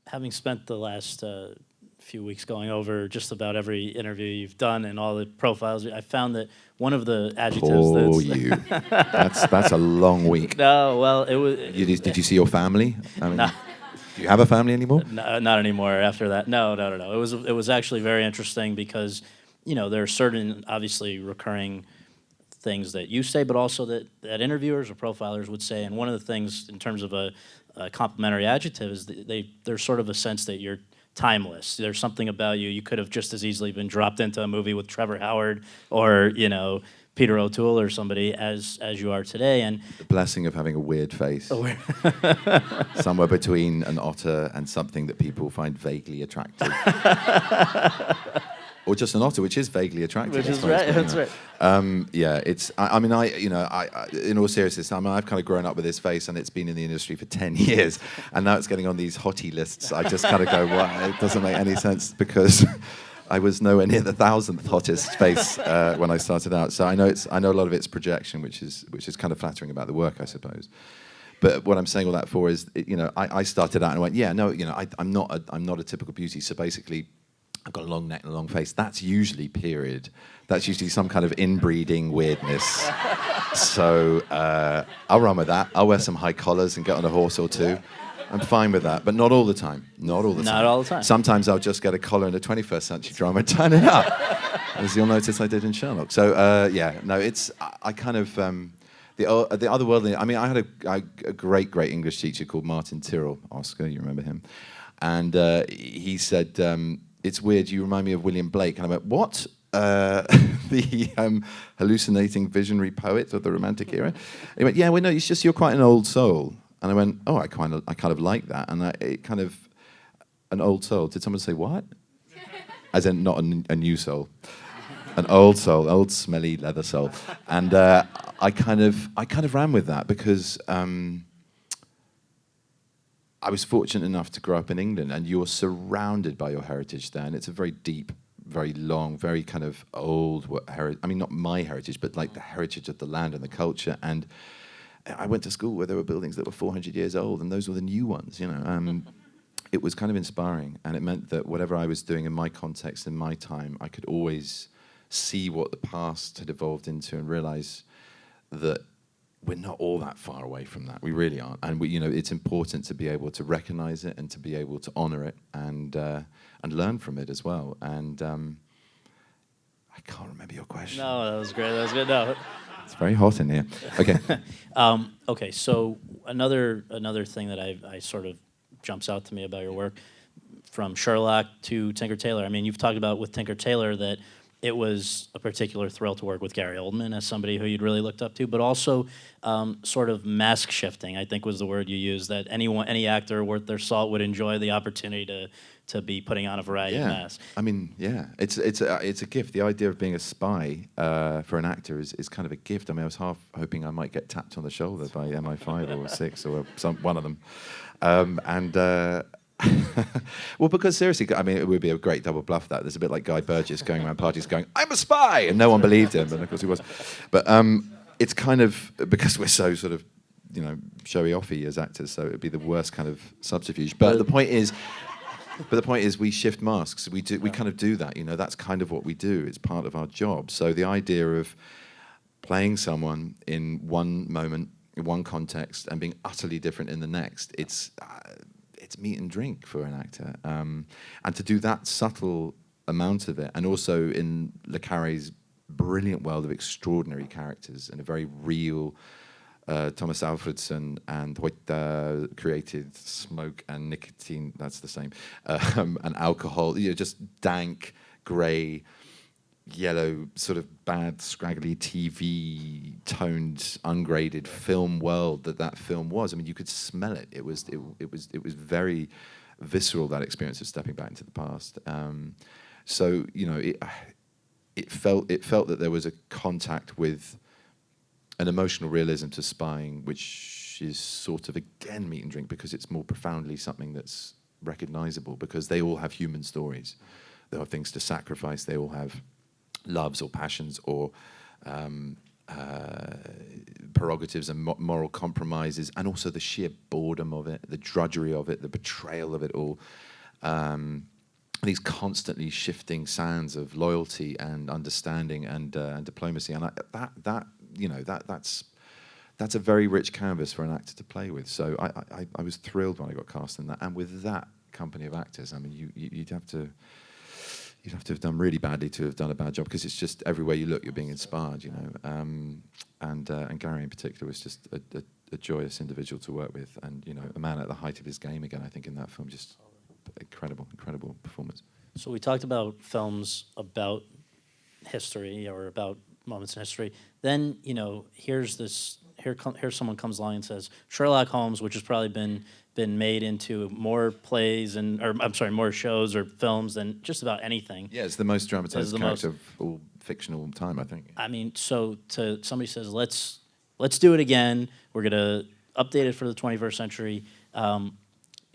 having spent the last few weeks going over just about every interview you've done and all the profiles, I found that one of the adjectives Oh, that's... you. That's a long week. No, well, it was... Did you see your family? I mean, No. do you have a family anymore? No, not anymore after that. No. It was actually very interesting because, there are certain, obviously, recurring things that you say, but also that interviewers or profilers would say. And one of the things in terms of a complimentary adjective is there's sort of a sense that you're timeless. There's something about you. You could have just as easily been dropped into a movie with Trevor Howard or, Peter O'Toole or somebody as you are today. And the blessing of having a weird face. Somewhere between an otter and something that people find vaguely attractive. Or just an otter, which is vaguely attractive. Which is right, that's right. Yeah, it's. I mean, in all seriousness, I've kind of grown up with this face, and it's been in the industry for 10 years, and now it's getting on these hottie lists. I just kind of go, well, it doesn't make any sense because I was nowhere near the 1,000th hottest face when I started out. So I know a lot of it's projection, which is kind of flattering about the work, I suppose. But what I'm saying all that for is, I started out and I went, yeah, no, I'm not a typical beauty. So basically, I've got a long neck and a long face. That's usually period. That's usually some kind of inbreeding weirdness. So I'll run with that. I'll wear some high collars and get on a horse or two. I'm fine with that, but not all the time. Not all the time. Sometimes I'll just get a collar in a 21st century drama and turn it up, as you'll notice I did in Sherlock. So I kind of the otherworldly. I mean, I had a great English teacher called Martin Tyrrell. Oscar, you remember him? And he said, "It's weird. You remind me of William Blake." And I went, "What?" The hallucinating visionary poet of the Romantic era. He went, "Yeah, well, no, it's just you're quite an old soul." And I went, "Oh, I kind of like that." And it kind of an old soul. Did someone say what? As in not a new soul, an old soul, old smelly leather soul. And I kind of ran with that because I was fortunate enough to grow up in England, and you're surrounded by your heritage there, and it's a very deep, very long, very kind of old heritage. I mean, not my heritage, but like the heritage of the land and the culture. And I went to school where there were buildings that were 400 years old, and those were the new ones, It was kind of inspiring, and it meant that whatever I was doing in my context, in my time, I could always see what the past had evolved into and realize that we're not all that far away from that. We really aren't. And it's important to be able to recognize it and to be able to honor it and learn from it as well. And I can't remember your question. No, that was great. That was good. No. It's very hot in here. Okay. Okay, so another thing that I sort of jumps out to me about your work, from Sherlock to Tinker Tailor. I mean, you've talked about with Tinker Tailor that it was a particular thrill to work with Gary Oldman as somebody who you'd really looked up to, but also sort of mask shifting, I think was the word you used, that any actor worth their salt would enjoy the opportunity to be putting on a variety of masks. I mean, yeah, it's a gift. The idea of being a spy for an actor is kind of a gift. I mean, I was half hoping I might get tapped on the shoulder by MI5 or 6 or one of them. Well, because seriously, I mean, it would be a great double bluff that. There's a bit like Guy Burgess going around parties going, "I'm a spy," and no one believed him, and of course he was. But it's kind of, because we're so sort of, showy offy as actors, so it'd be the worst kind of subterfuge. But the point is, we shift masks. We kind of do that. That's kind of what we do. It's part of our job. So the idea of playing someone in one moment, in one context, and being utterly different in the next, it's meat and drink for an actor. And to do that subtle amount of it, and also in Le Carré's brilliant world of extraordinary characters and a very real Thomas Alfredson and Hoyt created Smoke and Nicotine, that's the same, and alcohol, just dank, grey, yellow, sort of bad, scraggly TV toned, ungraded film world that film was. I mean, you could smell it. It was very visceral, that experience of stepping back into the past. So it felt that there was a contact with an emotional realism to spying, which is sort of again meat and drink, because it's more profoundly something that's recognizable, because they all have human stories. They have things to sacrifice. They all have loves or passions or prerogatives and moral compromises, and also the sheer boredom of it, the drudgery of it, the betrayal of it all. These constantly shifting sands of loyalty and understanding and diplomacy, and that's a very rich canvas for an actor to play with. So I was thrilled when I got cast in that, and with that company of actors, I mean, you'd have to have done really badly to have done a bad job, because it's just everywhere you look, you're being inspired, you know. And Gary in particular was just a joyous individual to work with, and you know, a man at the height of his game again. I think in that film, just incredible performance. So we talked about films about history or about moments in history. Then, you know, here's someone comes along and says Sherlock Holmes, which has probably been made into more plays more shows or films than just about anything. Yeah, it's the most dramatized character of all fictional time, I think. I mean, so somebody says, let's do it again. We're gonna update it for the 21st century.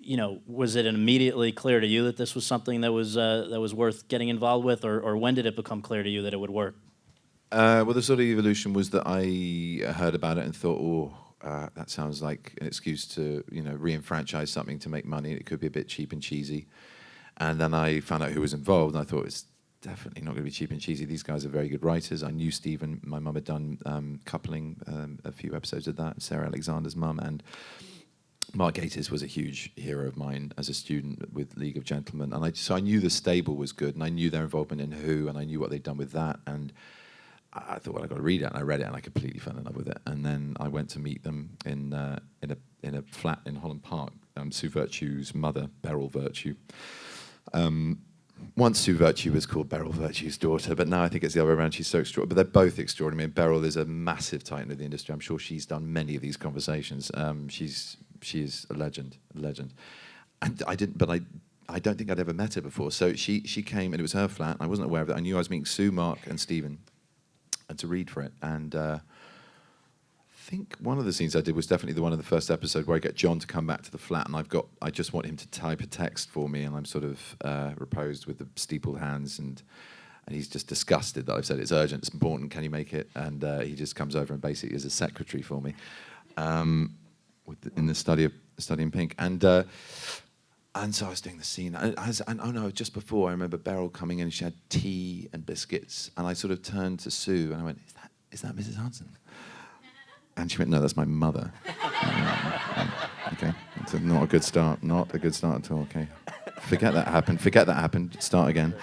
You know, was it immediately clear to you that this was something that was worth getting involved with, or when did it become clear to you that it would work? Well, the sort of evolution was that I heard about it and thought, that sounds like an excuse to, you know, re-enfranchise something to make money. It could be a bit cheap and cheesy. And then I found out who was involved, and I thought, it's definitely not going to be cheap and cheesy. These guys are very good writers. I knew Stephen. My mum had done Coupling, a few episodes of that, Sarah Alexander's mum, and Mark Gatiss was a huge hero of mine as a student with League of Gentlemen. And so I knew the stable was good, and I knew their involvement in Who, and I knew what they'd done with that. And I thought, well, I've got to read it, and I read it, and I completely fell in love with it. And then I went to meet them in a flat in Holland Park. Sue Virtue's mother, Beryl Virtue. Once Sue Virtue was called Beryl Virtue's daughter, but now I think it's the other way around. She's so extraordinary. But they're both extraordinary. And Beryl is a massive titan of the industry. I'm sure she's done many of these conversations. She is a legend. And I don't think I'd ever met her before. So she came, and it was her flat. I wasn't aware of it. I knew I was meeting Sue, Mark, and Stephen, and to read for it. And I think one of the scenes I did was definitely the one in the first episode where I get John to come back to the flat, and I just want him to type a text for me, and I'm sort of reposed with the steepled hands, and he's just disgusted that I've said it's urgent, it's important, can you make it? And he just comes over and basically is a secretary for me, in the study in pink. And so I was doing the scene, and just before, I remember Beryl coming in, and she had tea and biscuits, and I sort of turned to Sue, and I went, is that Mrs. Hudson? And she went, no, that's my mother. Okay, it's not a good start, at all, okay. Forget that happened, start again.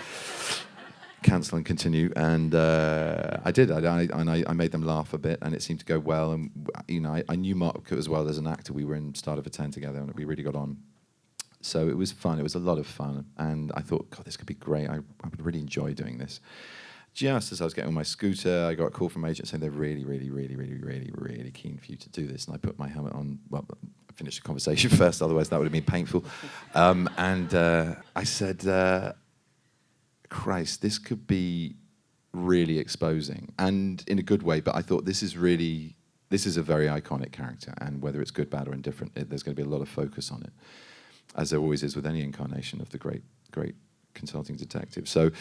Cancel and continue, and I did. I made them laugh a bit, and it seemed to go well. And you know, I knew Mark as well as an actor. We were in Start of a 10 together, and we really got on. So it was fun. It was a lot of fun, and I thought, God, this could be great. I would really enjoy doing this. Just as I was getting on my scooter, I got a call from an agent saying they're really, really, really, really, really, really keen for you to do this. And I put my helmet on. Well, I finished the conversation first, otherwise that would have been painful. And I said, Christ, this could be really exposing, and in a good way. But I thought this is a very iconic character, and whether it's good, bad, or indifferent, there's going to be a lot of focus on it, as there always is with any incarnation of the great consulting detective. So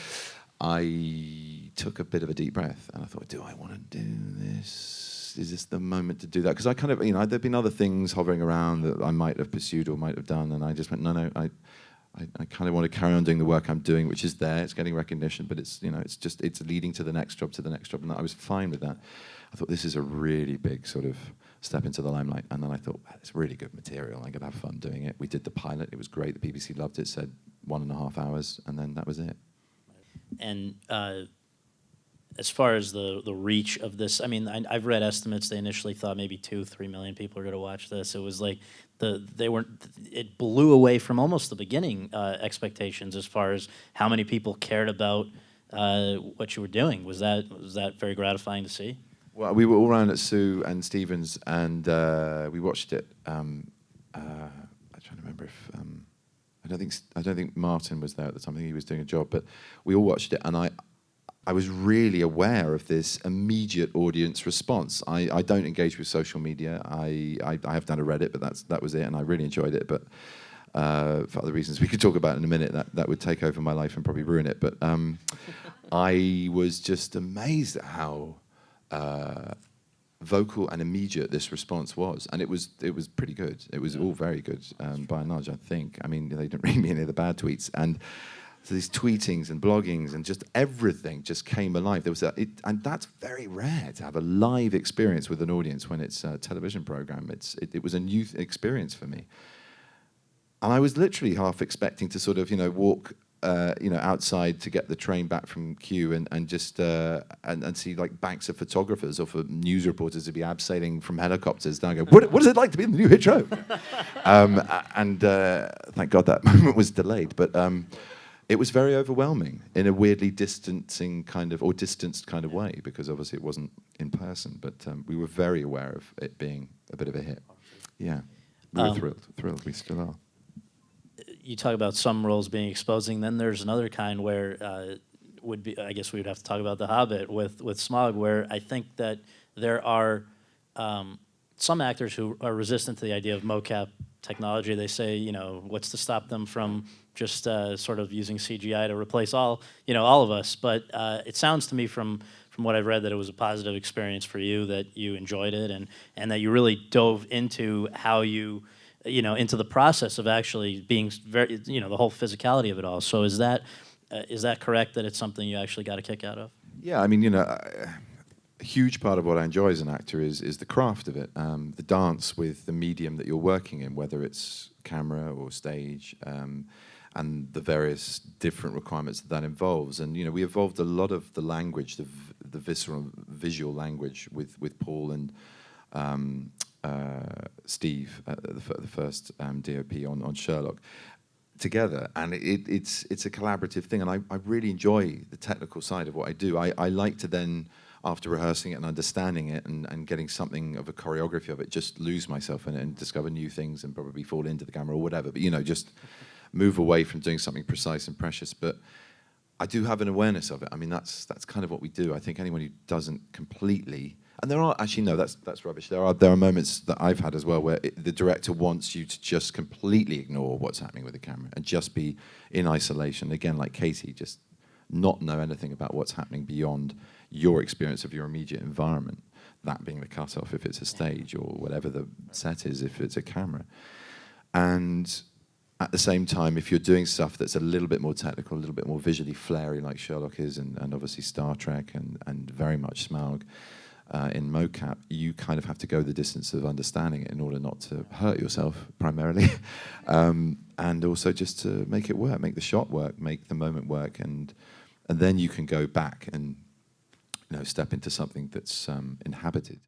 I took a bit of a deep breath, and I thought, do I want to do this? Is this the moment to do that? Because I kind of, you know, there'd been other things hovering around that I might have pursued or might have done, and I just went, no, I kind of want to carry on doing the work I'm doing, which is there. It's getting recognition, but it's, you know, it's leading to the next job, and I was fine with that. I thought, this is a really big sort of step into the limelight, and then I thought, wow, it's really good material. I'm gonna have fun doing it. We did the pilot. It was great. The BBC loved it. Said 1.5 hours, and then that was it. And as far as the reach of this, I mean, I've read estimates. They initially thought maybe 2-3 million people are going to watch this. It was like it blew away from almost the beginning expectations as far as how many people cared about what you were doing. Was that very gratifying to see? Well, we were all around at Sue and Stephen's, and we watched it. I'm trying to remember if I don't think Martin was there at the time. I think he was doing a job, but we all watched it, and I was really aware of this immediate audience response. I don't engage with social media. I have done a Reddit, but that was it, and I really enjoyed it. But for other reasons we could talk about in a minute, that would take over my life and probably ruin it. But I was just amazed at how vocal and immediate this response was, and it was pretty good. It was all very good by and large, I think. I mean, they didn't read me any of the bad tweets, and so these tweetings and bloggings and just everything just came alive. There was and that's very rare to have a live experience with an audience when it's a television program. It was a new experience for me, and I was literally half expecting to sort of walk outside to get the train back from Kew and just and see like banks of photographers or for news reporters to be abseiling from helicopters down. Go, what is it like to be in the new hit show? And thank God that moment was delayed. But it was very overwhelming in a weirdly distanced kind of way, because obviously it wasn't in person. But we were very aware of it being a bit of a hit. Yeah, we were thrilled. We still are. You talk about some roles being exposing. Then there's another kind where I guess we would have to talk about The Hobbit with Smaug, where I think that there are some actors who are resistant to the idea of mocap technology. They say, what's to stop them from just sort of using CGI to replace all of us? But it sounds to me from what I've read that it was a positive experience for you, that you enjoyed it, and that you really dove into how you. Into the process of actually being very, the whole physicality of it all. So is that correct, that it's something you actually got a kick out of? Yeah, I mean, a huge part of what I enjoy as an actor is the craft of it, the dance with the medium that you're working in, whether it's camera or stage, and the various different requirements that involves. And we evolved a lot of the language, the visceral visual language with Paul and Steve, the first DOP on Sherlock, together, and it's a collaborative thing, and I really enjoy the technical side of what I do. I like to then, after rehearsing it and understanding it and getting something of a choreography of it, just lose myself in it and discover new things and probably fall into the camera or whatever, but just move away from doing something precise and precious. But I do have an awareness of it. I mean, that's kind of what we do. I think anyone who doesn't completely. And there are actually no, that's rubbish. There are moments that I've had as well where the director wants you to just completely ignore what's happening with the camera and just be in isolation. Again, like Katie, just not know anything about what's happening beyond your experience of your immediate environment. That being the cutoff if it's a stage, or whatever the set is if it's a camera. And at the same time, if you're doing stuff that's a little bit more technical, a little bit more visually flary, like Sherlock is, and obviously Star Trek, and very much Smaug. In Mocap, you kind of have to go the distance of understanding it in order not to hurt yourself, primarily, and also just to make it work, make the shot work, make the moment work, and then you can go back and step into something that's inhabited.